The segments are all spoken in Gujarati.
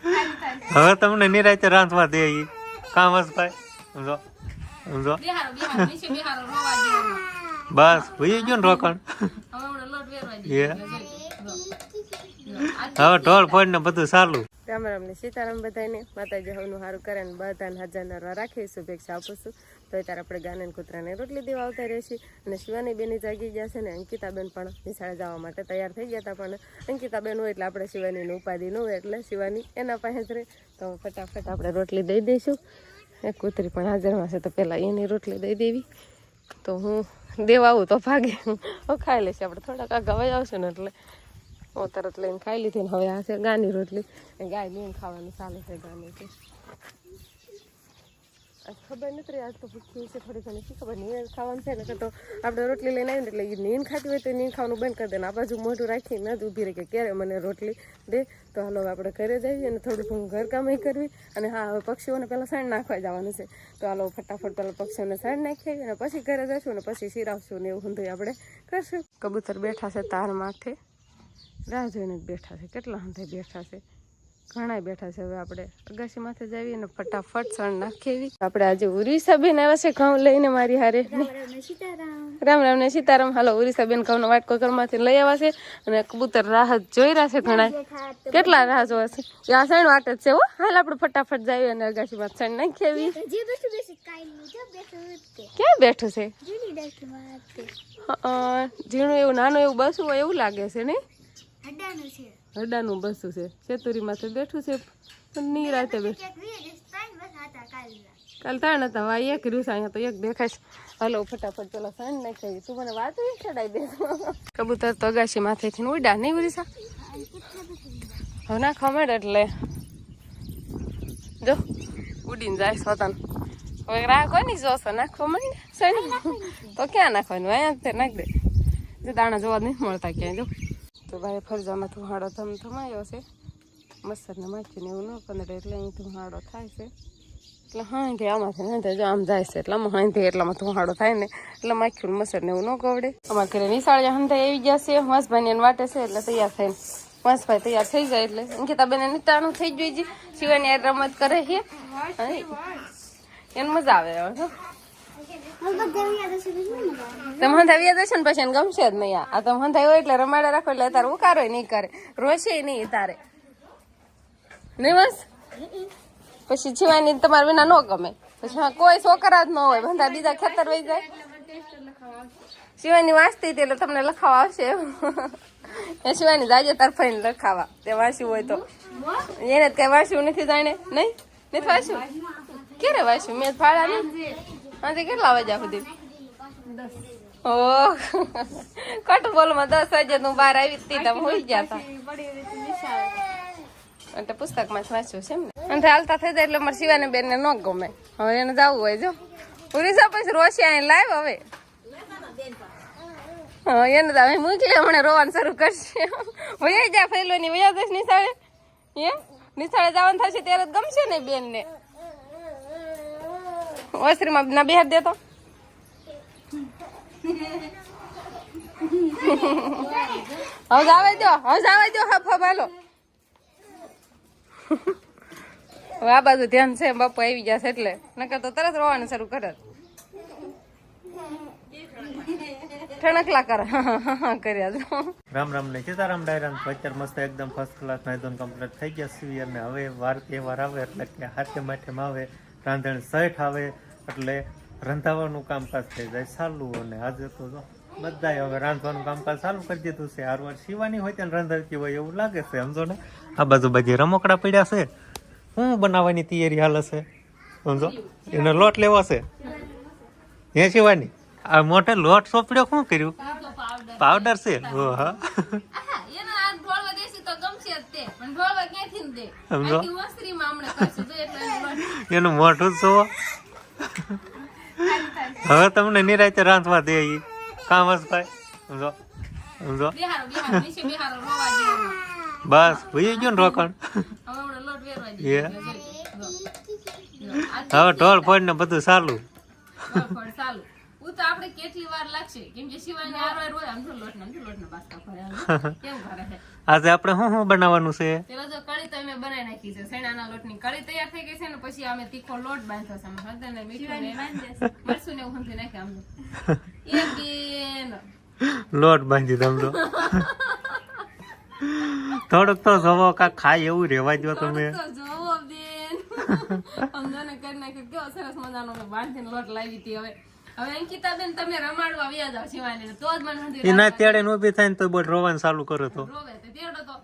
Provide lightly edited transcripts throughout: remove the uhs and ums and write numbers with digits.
હવે તમને નિરાતે રાંધવા દે ઈ કામ હસ ભાઈ સમજો સમજો બસ ભઈ ગયો ને રોકણ હવે ઢોળ ફોડ ને બધું ચાલુ રામ રામ ને સીતારામ બધાને માતાજી હવનું સારું કરે ને બધાને હજાર નરવા રાખી શુભેચ્છા આપું છું તો અત્યારે આપણે ગાને કૂતરાને રોટલી દેવા આવતા રહેશે અને શિવાની બેની જાગી ગયા છે ને અંકિતાબેન પણ નિશાળે જવા માટે તૈયાર થઈ ગયા હતા પણ અંકિતાબેન હોય એટલે આપણે શિવાનીની ઉપાધિ ન હોય એટલે શિવાની એના પાસે જ રહે તો ફટાફટ આપણે રોટલી દઈ દઈશું એક કૂતરી પણ હાજરમાં છે તો પહેલાં એની રોટલી દઈ દેવી તો હું દેવા આવું તો ભાગે હું ખાઈ લઈશ આપણે થોડાક આગળ વહી આવશે ને એટલે હું તરત લઈને ખાઈ લીધી ને હવે આ છે ગાની રોટલી ગાય લઈને ખાવાનું ચાલે છે ગાની કે ખબર નથી આજ તો ભૂખી છે થોડી ઘણી શી ખબર નીણ ખાવાનું છે ને કે તો આપણે રોટલી લઈને આવીને એટલે એ નીણ ખાતી હોય તો નીણ ખાવાનું બંધ કરી દે ને આ બાજુ મોઢું રાખીને જ ઊભી રહી કે ક્યારે મને રોટલી દે તો હાલો આપણે ઘરે જઈએ અને થોડુંક હું ઘરકામ કરવી અને હા હવે પક્ષીઓને પહેલાં સાંડ નાખવા જવાનું છે તો હાલો ફટાફટ પહેલાં પક્ષીઓને સાંડ નાખી અને પછી ઘરે જઈશું ને પછી શિરાવશું ને એવું હંધું આપણે કરશું કબૂતર બેઠા છે તાર માથે રાહ જોઈને જ બેઠા છે કેટલા હંધે બેઠા છે ઘણા બેઠા છે હવે આપણે અગાસી માથે જઈએ ને ફટાફટ સણ નાખી આપણે આજે ઉરીસાબેન આવ્યા છે ઘઉં લઈને મારી હારે રામ રામ ને સીતારામ હાલો ઉરીસાબેન ઘઉંનો વાટકો ઘરમાંથી લઈ આવ્યા છે અને કબૂતર રાહ જોઈ રહ્યા છે ઘણા કેટલા રાહ જોવા છે આ સણ વાટ જ છે હો હાલ આપણે ફટાફટ જઈએ અને અગાસી માં સણ નાખી આવી ક્યાં બેઠું છે ઝીણું એવું નાનું એવું બસું હોય એવું લાગે છે ને હડાનું બસું છે સેતુરી માથે બેઠું છે પણ નિરાતે બેઠું કાલ ત્રણ હતા વા એક રહ્યું છે અહીંયા તો એક દેખાય હાલો ફટાફટ પેલા સાંજ નાખી તું મને વાત ચડાવી દે કબૂતર તો અગાસી માથેથી ઉડા નહીં ઉરીસા હવે નાખવા માંડે એટલે જો ઉડીને જાય સ્વતન હવે રાહ કોઈ નહીં જોશો નાખવા માંડે સાઈડ તો ક્યાં નાખવાનું અહીંયા નાખ દે જો દાણા જોવા નહીં મળતા ક્યાંય જો તો ભાઈ ફરજામાં ધુહાડો થમાયો છે મચ્છરને માખીને એવું ન પંદડે એટલે અહીં ધુહાડો થાય છે એટલે હાંધે આમાંથી હાંધે જો આમ જાય છે એટલે આમાં હાંધે એટલામાં ધુહાડો થાય ને એટલે માખ્યું મચ્છરને એવું ન ગવડે અમારા ઘરે નિશાળે હાંધે આવી જશે વાંસભાઈને વાટે છે એટલે તૈયાર થઈને વાંસભાઈ તૈયાર થઈ જાય એટલે અંકિતાબેન નિતાણું થઈ ગયું છે શિવાની આ રમત કરે છે એને મજા આવે હવે તમે હંધાવી જશે ને પછી એને ગમશે જ નહીં આ તમે હંધાઈ હોય એટલે રમાડે રાખો એટલે તારે ઉકારો નહીં કરે રોશે નહીં તારે નહીં બસ પછી જીવાની તમારે વિના ન ગમે પછી કોઈ છોકરા જ ન હોય બંધા બીજા ખેતર વહી જાય શિવાની વાંચતી હતી એટલે તમને લખાવા આવશે એ શિવાની જાજે તાર ફઈને લખાવા તે વાંચ્યું હોય તો એને કઈ વાંચ્યું નથી જાણે નહીં નથી વાંચ્યું ક્યારે વાંચ્યું મેં ફાળા નહીં આજે કેટલા વાગ્યા સુધી ઓહ કટ બોલમાં 10 વાગે તું બહાર આવી હતી તમે હોઈ ગયા હતા એટલે પુસ્તકમાં વાંચ્યું છે એમ ને અને હાલતા થઈ જાય એટલે મારે શિવાને બેન ને ન ગમે હવે એને જવું હોય જો ઉરીસા પછી રોશી અહીં લાવ હવે હા એને તો મૂકી હમણાં રોવાનું શરૂ કરશે વયા જા ફેલો ની વયા જઈશ નિશાળે એમ નિશાળે જવાનું થશે ત્યારે જ ગમશે ને બેન ને ઓસરીમાં ના બેહાર દેતો હવે જવા દો હફ હાલો હવે આ બાજુ ધ્યાન છે બાપુ આવી જશે એટલે નકર તો તરત રોવાનું શરૂ કરે ઠણકલા કરે કર્યા રામ રામ ને સીતારામ ડાયરામ અત્યારે મસ્ત એકદમ ફર્સ્ટ ક્લાસ નાઈધોન કમ્પ્લીટ થઈ ગયા છીએ અને હવે વાર તહેવાર આવે એટલે કે હાથે માઠેમાં આવે રાંધણ સઠ આવે એટલે રંધાવાનું કામકાજ થઈ જાય ચાલુ અને આજે તો બધાએ હવે રાંધવાનું કામકાજ ચાલુ કરી દીધું છે હારવાર શિવાની હોય ત્યાં રાંધતી હોય એવું લાગે છે સમજો ને આ બાજુ બધી રમકડા પડ્યા છે શું બનાવવાની તૈયારી હાલે છે સમજો એનો લોટ લેવો છે હે શિવાની આ મોટે લોટ સોંપડ્યો શું કર્યું પાવડર છે હા સમજો એનું મોઢું જોવો હવે તમને નિરાતે રાંધવા દે કામ હસ ભાઈ સમજો સમજો બસ ભઈ ગયો ને રોકણ હવે ઢોળ ફોડ ને બધું ચાલુ હજુ તો આપણે કેટલી વાર લાગશે કેમ કે શિવાની આરો રોજ આમ તો લોટના બાસ્કા ભરે કેમ કરે છે આજે આપણે શું બનાવવાનું છે? પેલા જો કળી તો અમે બનાવી નાખી છે શેણાના લોટની કળી તૈયાર થઈ ગઈ છે ને પછી અમે તીખો લોટ બાંધ્યો છે અમે હળદર ને મીઠું ને મરચું ને એવું હંધી નાખી આમ એક બેન લોટ બાંધી દમ તો થોડુંક તો જવો કાંક ખાય એવું રેવા દો તમે. તો જોવો બેન અમને કરી નાખ્યું કેવો સરસ મજાનો બાંધીને લોટ લાવી હતી. હવે અંકિતા બેન તમે રમાડવા આવ્યા જાવ શિવાની તો જ મને હંધી એના તેડે નો ઉભી થાય ને તો બોલ રોવાનું ચાલુ કરો તો રોવે તો તેડો તો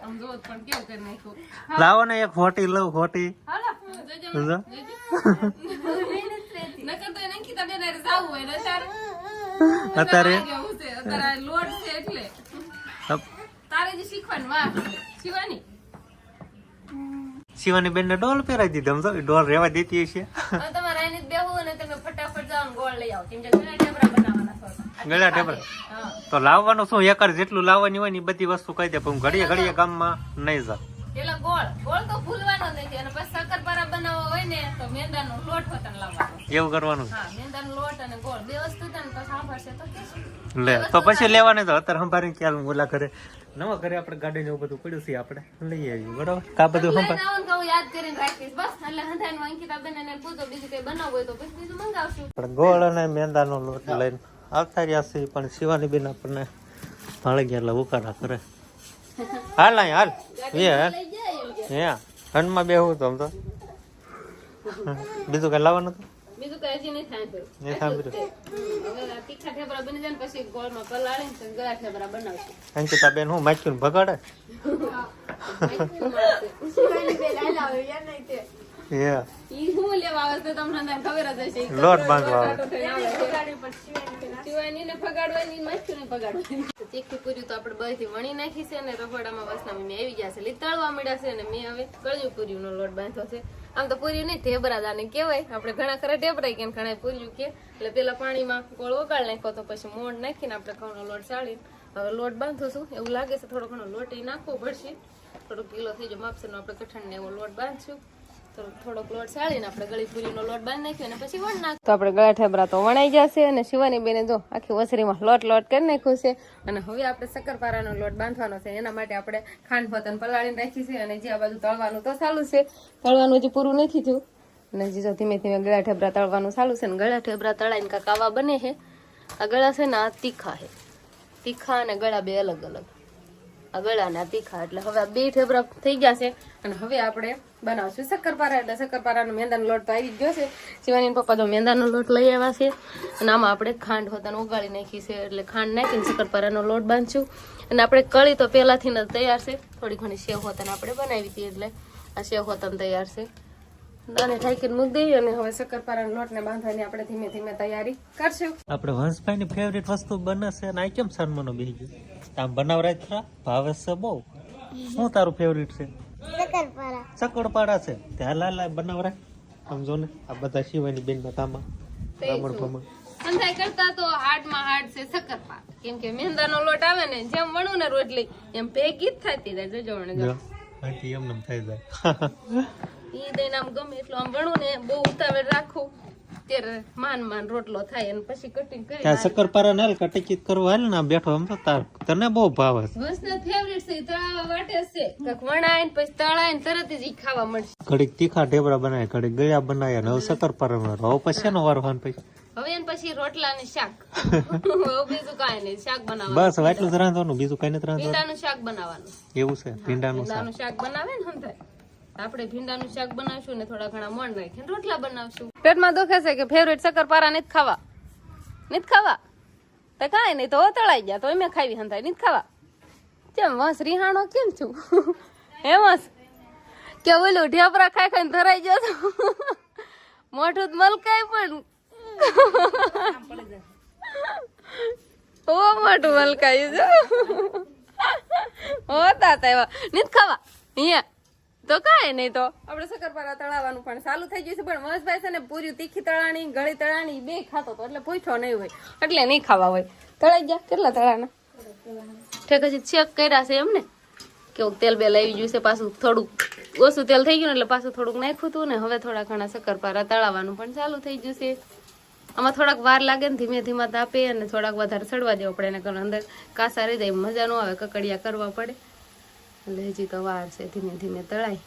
આમ જોવો પણ કેવું કરી નાખ્યું. લાવો ને એક હોટી લઉં હોટી. હાલો સમજો? નકર તો એને અંકિતા બેન હારે જાવું હોય ને અત્યારે અત્યારે લોટ છે એટલે તારે જે શીખવાનું વાર છે શિવાની શિવાની બેન ને ડોલ પહેરાવી દીધી. સમજો ડોલ રેવા દેતી હશે. હવે તમારે આઈને જ બેહવું અને તમે ફટાફટ જાઓ ને ગોળ લઈ આવો કેમ કે ઘણા ઢેબરા બનાવવાના છો. ગળા ઢેબરા હા તો લાવવાનું શું એકર જેટલું લાવવાની હોય ને એ બધી વસ્તુ કહી દે પણ હું ઘડીએ ગામમાં નહીં જાઉં. પેલા ગોળ તો ભૂલવાનો નથી અને પછી શક્કરપારા બનાવવા હોય ને તો મેંદાનો લોટ હોતન લાવવાનો. એવું કરવાનું. હા મેંદાનો લોટ અને ગોળ બે વસ્તુ છે ને તો સાંભળશે તો કેશું લે તો પછી લેવાને તો અત્યારે સંભાળીને ખ્યાલ ઓલા ઘરે નવા ઘરે આપણે ગાડી ને એવું બધું પડ્યું છે આપણે લઈ આવીએ બરાબર. કા બધું સંભાળ લઈને આવો ને તો હું યાદ કરીને રાખીશ બસ એટલે હંધાઈનું અંકિતા બેન એને પૂછો બીજું કઈ બનાવવું હોય તો પછી બીજું મંગાવશું. આપણે ગોળ અને મેંદાનો લોટ લઈને આવતા રહ્યા છીએ પણ શિવાની બેન આપણને ભાળી ગયા એટલે ઉકાળા કરે. હાલ અહીં હાલ એ હાલ લઈ જાય એમ કે હે હનમાં બેહું તો આમ તો બીજું કઈ લાવવાનું હતું બીજું કઈ હજી નહીં સાંભળ્યું. નહીં સાંભળ્યું. હવે આ તીખા ઠેબરા બની જાય ને પછી ગોળમાં પલાળીને પછી ગળા ઠેબરા બનાવશું. અંકિતા બેન હું માખ્યું ભગાડે હે ઈ હું લેવા આવે છે તમને અંદર ખબર જ હશે. લોટ બાંધવા આવે. શિવાનીને ફગાડવાની ને માછીને ફગાડવાની. તીખી પૂરી તો આપણે બધી વણી નાખી છે ને રફોડામાં વસનામાં મેં આવી ગયા છે એટલે તળવા મળ્યા છે અને મેં હવે કળિયું પૂરીનો લોટ બાંધ્યો છે. આમ તો પૂરી નહીં ઢેબરા દાને કહેવાય આપણે ઘણા ખરા ઢેબરાય કે ઘણા પૂર્યું કે એટલે પેલા પાણીમાં ગોળ ઓગાળ નાખ્યો તો પછી મોણ નાખીને આપણે ઘઉંનો લોટ ચાળીને હવે લોટ બાંધું છું. એવું લાગે છે થોડો ઘણો લોટ નાખવો પડશે થોડો કિલો થઈ જાય માપશે આપણે કઠણને એવો લોટ બાંધશું. થોડોક લોટ ચાળીને આપણે ગળી પૂરીનો લોટ બાંધી નાખ્યો અને પછી વણ નાખ તો આપણે ગળા ઠેબરા તો વણાઈ જશે અને શિવાની બેને જો આખી વસરીમાં લોટ કરી નાખ્યું છે અને હવે આપણે શક્કરપારાનો લોટ બાંધવાનો છે. એના માટે આપણે ખાંડ ફતન પલાળીને રાખી છે અને જે આ બાજુ તળવાનું તો ચાલુ છે. તળવાનું હજી પૂરું નથી થયું અને હજી જો ધીમે ધીમે ગળા ઠેબરા તળવાનું ચાલુ છે. ને ગળા ઠેબરા તળાઈને કાંક આવા બને છે. આ ગળા છે ને આ તીખા છે. તીખા અને ગળા બે અલગ અલગ. આ ગળા ને આ તીખા એટલે હવે આ બે ઠેબરા થઈ ગયા છે અને હવે આપણે બનાવશું શક્કરપારા. એટલે શક્કરપારાનો મેંદાનો લોટ તો આવી જ ગયો છે. શિવાની પપ્પા તો મેંદાનો લોટ લઈ આવ્યા છે અને આમાં આપણે ખાંડ હોતાને ઓગાળી નાખી છે એટલે ખાંડ નાખીને શક્કરપારાનો લોટ બાંધશું. અને આપણે કળી તો પહેલાથી જ તૈયાર છે. થોડી ઘણી સેવ હોતાને આપણે બનાવી હતી એટલે આ સેવ હોતાને તૈયાર છે. દાને ઠાકીને મૂકી દઈએ અને હવે શક્કરપારાનો લોટને બાંધવાની આપણે ધીમે ધીમે તૈયારી કરશું. આપણે વંશભાઈની ફેવરેટ વસ્તુ બને છે અને આ કેમ સન્માનો બેસી ગયું આમ બનાવરાય ખરા ભાવે છે બહુ. શું તારું ફેવરેટ છે? શક્કરપારા છે ત્યાં લાલા બનાવરાય સમજો ને આ બધા શિવાની બેન ના કામમાં રમણ ભમણ સંધાઈ કરતા તો હાડમાં હાડ છે શક્કરપારા કેમ કે મેંદાનો લોટ આવે ને જેમ વણું ને રોટલી એમ ભેગી જ થતી જાય. જોજો વણે જો આથી એમ થઈ જાય. ઈ દઈને આમ ગમે એટલું આમ વણું ને બહુ ઉતાવળ રાખું ત્યારે માન રોટલો થાય અને પછી કટિંગ કરી ત્યાં શક્કરપારા ને કટિંગ કરવા હાલ ને બેઠો એમ તો તાર તને બહુ ભાવે છે. વંશના ફેવરિટ છે તળાવા વાટે છે કાક વણાય ને પછી તળાય ને તરત જ ઈ ખાવા મળશે. ઘડીક તીખા ઢેબરા બનાવે ઘડીક ગળ્યા બનાવ્યા ને હવે શક્કરપારા બનાવે હવે પછી એનો વારો ખાન પછી હવે એને પછી રોટલા ને શાક હવે બીજું કાંઈ નહીં શાક બનાવવાનું બસ એટલું જ રાંધવાનું બીજું કઈ નથી રાંધવાનું. ભીંડાનું શાક બનાવવાનું એવું છે ભીંડાનું શાક. ભીંડાનું શાક બનાવે ને હંધાય આપણે ભીંડાનું શાક બનાવશું ને થોડા ઘણા મોણ નાખીને રોટલા બનાવશું. પેટમાં દુખે છે કે ફેવરેટ શક્કરપારા નથી ખાવા તો કાંઈ નહીં તો તળાઈ ગયા તો એમ ખાવી હંધાય નથી ખાવા. કેમ વંશ રિહાણો કેમ છું હે વંશ કે ઓલું ઢેબરા ખાઈ ખાઈને ધરાઈ ગયો તો મોઢું જ મલકાય પણ ઓ મોઢું મલકાયું છે હોતા એવા નથી ખાવા અહીંયા તો કાંઈ નહીં તો આપણે શક્કરપારા તળાવવાનું પણ ચાલુ થઈ ગયું છે. પણ મહેશભાઈ છે ને પૂરી તીખી તળાણી ગળી તળાણી બે ખાતો તો એટલે પૂછો નહીં હોય એટલે નહીં ખાવા હોય. તળાઈ ગયા કેટલા તળાના ઠેક હજી ચેક કર્યા છે એમને કેવું તેલ બેલ આવી ગયું છે પાછું થોડુંક ઓછું તેલ થઈ ગયું ને એટલે પાછું થોડુંક નાખ્યું હતું ને હવે થોડા ઘણા શક્કરપારા તળાવવાનું પણ ચાલુ થઈ ગયું છે. આમાં થોડાક વાર લાગે ને ધીમે ધીમે તાપે અને થોડાક વધારે સડવા દેવો પડે એને કારણ અંદર કાસા રહી જાય મજા ન આવે કકડિયા કરવા પડે એટલે હજી તો વાર છે ધીમે ધીમે તળાય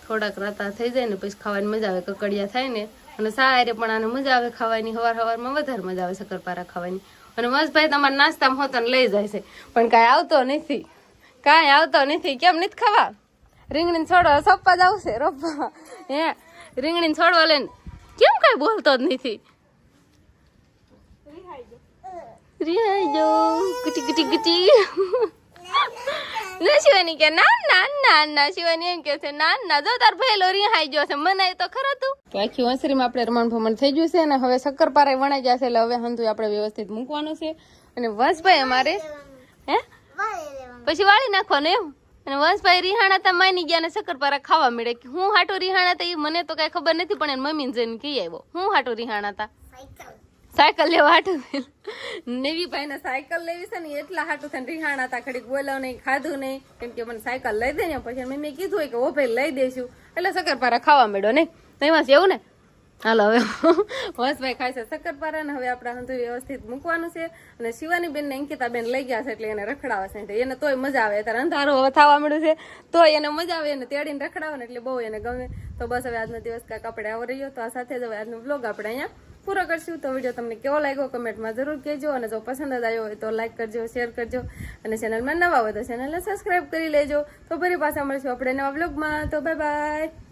થોડાક રાતા થઈ જાય ને પછી ખાવાની મજા આવે કકડિયા થાય ને અને સારે પણ આને મજા આવે ખાવાની સવારમાં વધારે મજા આવે શક્કરપારા ખાવાની અને મસ્તભાઈ તમારા નાસ્તામાં હોતા લઈ જાય છે પણ કાંઈ આવતો નથી કેમ નથી ખાવા રીંગણી છોડવા સપ્પા જ આવશે રોપવા હે રીંગણી છોડવા લઈને કેમ કઈ બોલતો જ નથી રિહાઈ જો કટી કટી કટી શિવાની કે ના શિવાની એમ કે છે ના જો તાર ભેલો રિહાઈ ગયો છે મનાય તો ખરો તું તો આખી વંસરીમાં આપણે રમણ ભમણ થઈ ગયું છે અને હવે શક્કરપારા વણાઈ જશે એટલે હવે હંધુ આપણે વ્યવસ્થિત મૂકવાનું છે અને વંશભાઈ અમારે હે પછી વાળી નાખવાનું એમ અને વંશભાઈ રિહાણા તા માની ગયા ને શક્કરપારા ખાવા મળે કે હું હાટો રિહાણા તા એ મને તો કઈ ખબર નથી પણ એની મમ્મીને જઈને કહી આવ્યો હું હાટો રિહાણા તા સાયકલ લેવા હાટું નેવી ભાઈ ને સાયકલ લેવી છે ને એટલા હાટું થઈને રિહાણા તા ખડીક બોલાવ નહીં ખાધું નહીં કેમ કે મને સાયકલ લઈ દે ને પછી મમ્મીએ કીધું હોય કે ઓ ભાઈ લઈ દઈશું એટલે શક્કરપારા ખાવા મળ્યો નહીં એમાં એવું ને હાલો હવે વંશભાઈ ખાય છે શક્કરપારા ને હવે આપણે હંધુ વ્યવસ્થિત મૂકવાનું છે અને શિવાની બેન ને અંકિતા બેન લઈ ગયા છે એટલે એને રખડાવે છે એને તોય મજા આવે ત્યારે અંધારું હવે થવા મળ્યું છે તોય એને મજા આવે એને તેડીને રખડાવે ને એટલે બહુ એને ગમે તો બસ હવે આજનો દિવસ કાંઈક આપણે આવો રહ્યો તો આ સાથે જ હવે આજનો વ્લોગ આપણે અહીંયા પૂરો કરશું તો વિડીયો તમને કેવો લાગ્યો કમેન્ટમાં જરૂર કહેજો અને જો પસંદ જ આવ્યો હોય તો લાઈક કરજો શેર કરજો અને ચેનલમાં નવા હોય તો ચેનલને સબસ્ક્રાઈબ કરી લેજો તો ફરી પાછા મળીશું આપણે નવા વ્લોગમાં તો બાય બાય